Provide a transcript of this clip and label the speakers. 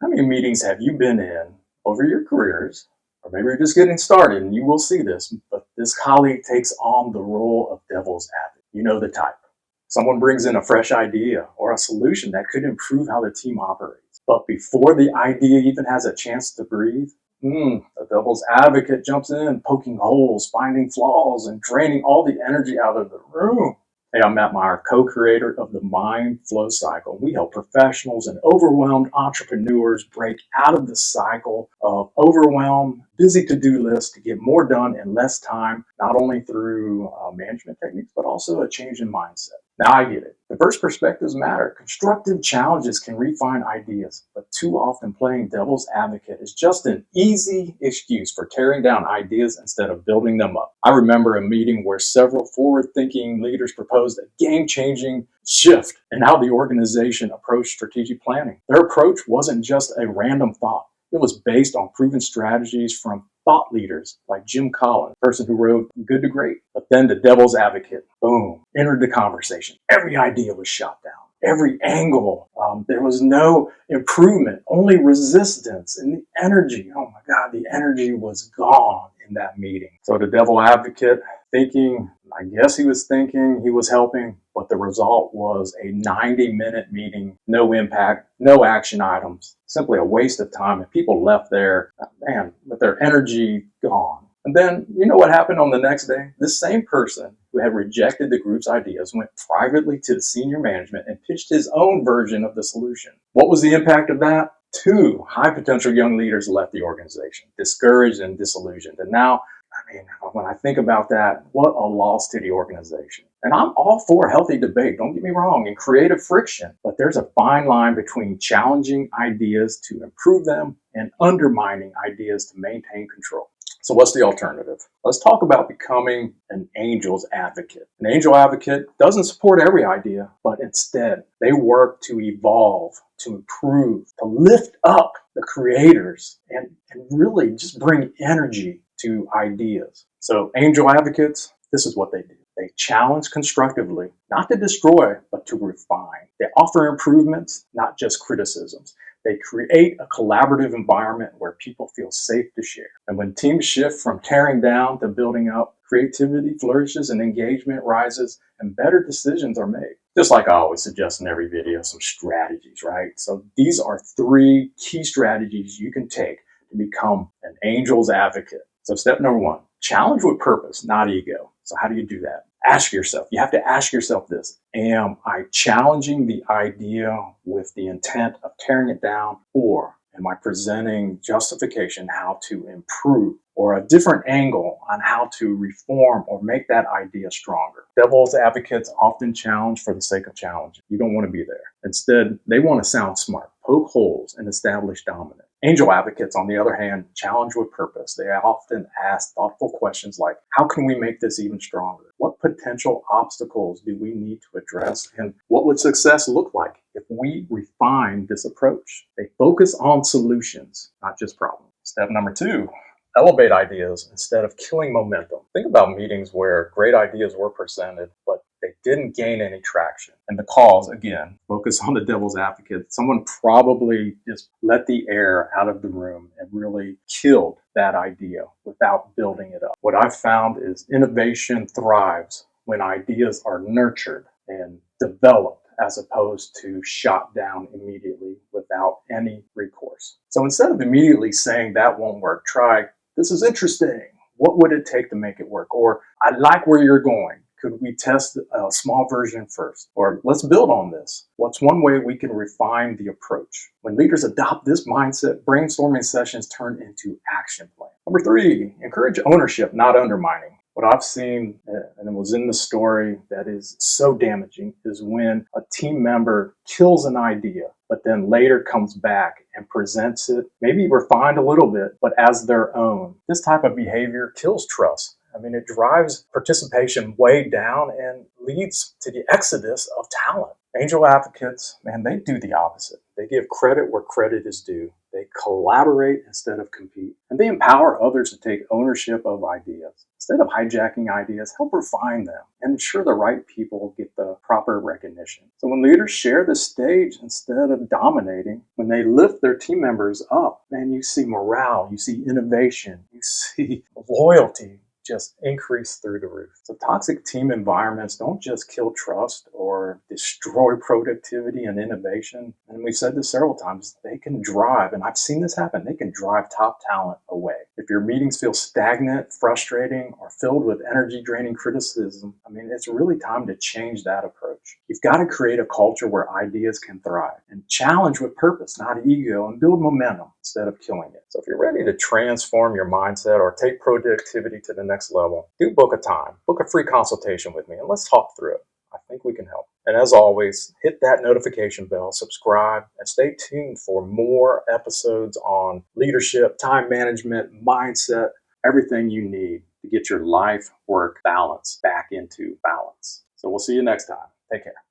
Speaker 1: How many meetings have you been in over your careers, or maybe you're just getting started and you will see this, but this colleague takes on the role of devil's advocate? You know the type. Someone brings in a fresh idea or a solution that could improve how the team operates. But before the idea even has a chance to breathe, the devil's advocate jumps in, poking holes, finding flaws, and draining all the energy out of the room. Hey, I'm Matt Meyer, co-creator of the MindFlow Cycle. We help professionals and overwhelmed entrepreneurs break out of the cycle of overwhelm, busy to-do lists to get more done in less time, not only through management techniques, but also a change in mindset. Now I get it. Diverse perspectives matter. Constructive challenges can refine ideas, but too often playing devil's advocate is just an easy excuse for tearing down ideas instead of building them up. I remember a meeting where several forward-thinking leaders proposed a game-changing shift in how the organization approached strategic planning. Their approach wasn't just a random thought. It was based on proven strategies from thought leaders like Jim Collins, the person who wrote Good to Great. But then the devil's advocate, boom, entered the conversation. Every idea was shot down. Every angle, there was no improvement, only resistance, and the energy, oh my God, the energy was gone in that meeting. So the devil advocate thinking, I guess he was thinking he was helping, but the result was a 90-minute meeting, no impact, no action items, simply a waste of time. And people left there, man, with their energy gone. And then, you know what happened on the next day? This same person who had rejected the group's ideas went privately to the senior management and pitched his own version of the solution. What was the impact of that? 2 high potential young leaders left the organization, discouraged and disillusioned. And now, when I think about that, what a loss to the organization. And I'm all for healthy debate, don't get me wrong, and creative friction. But there's a fine line between challenging ideas to improve them and undermining ideas to maintain control. So what's the alternative? Let's talk about becoming an angel's advocate. An angel advocate doesn't support every idea, but instead they work to evolve, to improve, to lift up the creators and really just bring energy to ideas. So angel advocates, this is what they do. They challenge constructively, not to destroy, but to refine. They offer improvements, not just criticisms. They create a collaborative environment where people feel safe to share. And when teams shift from tearing down to building up, creativity flourishes and engagement rises and better decisions are made. Just like I always suggest in every video, some strategies, right? So these are 3 key strategies you can take to become an angel's advocate. So step number 1, challenge with purpose, not ego. So how do you do that? Ask yourself, you have to ask yourself this: am I challenging the idea with the intent of tearing it down, or am I presenting justification how to improve or a different angle on how to reform or make that idea stronger? Devil's advocates often challenge for the sake of challenging. You don't want to be there. Instead, they want to sound smart, poke holes, and establish dominance. Angel advocates, on the other hand, challenge with purpose. They often ask thoughtful questions like, how can we make this even stronger? What potential obstacles do we need to address? And what would success look like if we refine this approach? They focus on solutions, not just problems. Step number 2, elevate ideas instead of killing momentum. Think about meetings where great ideas were presented, but they didn't gain any traction. And the cause, again, focus on the devil's advocate. Someone probably just let the air out of the room and really killed that idea without building it up. What I've found is innovation thrives when ideas are nurtured and developed as opposed to shot down immediately without any recourse. So instead of immediately saying that won't work, try, this is interesting. What would it take to make it work? Or I like where you're going. Could we test a small version first? Or let's build on this. What's one way we can refine the approach? When leaders adopt this mindset, brainstorming sessions turn into action plans. Number 3, encourage ownership, not undermining. What I've seen, and it was in the story that is so damaging, is when a team member kills an idea, but then later comes back and presents it, maybe refined a little bit, but as their own. This type of behavior kills trust. I mean, it drives participation way down and leads to the exodus of talent. Angel advocates, man, they do the opposite. They give credit where credit is due. They collaborate instead of compete. And they empower others to take ownership of ideas. Instead of hijacking ideas, help refine them and ensure the right people get the proper recognition. So when leaders share the stage instead of dominating, when they lift their team members up, man, you see morale, you see innovation, you see loyalty just increase through the roof. So toxic team environments don't just kill trust or destroy productivity and innovation. And we've said this several times, they can drive, and I've seen this happen, they can drive top talent away. If your meetings feel stagnant, frustrating, or filled with energy draining criticism, I mean, it's really time to change that approach. You've got to create a culture where ideas can thrive and challenge with purpose, not ego, and build momentum instead of killing it. So if you're ready to transform your mindset or take productivity to the next level, do book a time, book a free consultation with me, and let's talk through it. I think we can help. And as always, hit that notification bell, subscribe, and stay tuned for more episodes on leadership, time management, mindset, everything you need to get your life-work balance back into balance. So we'll see you next time. Take care.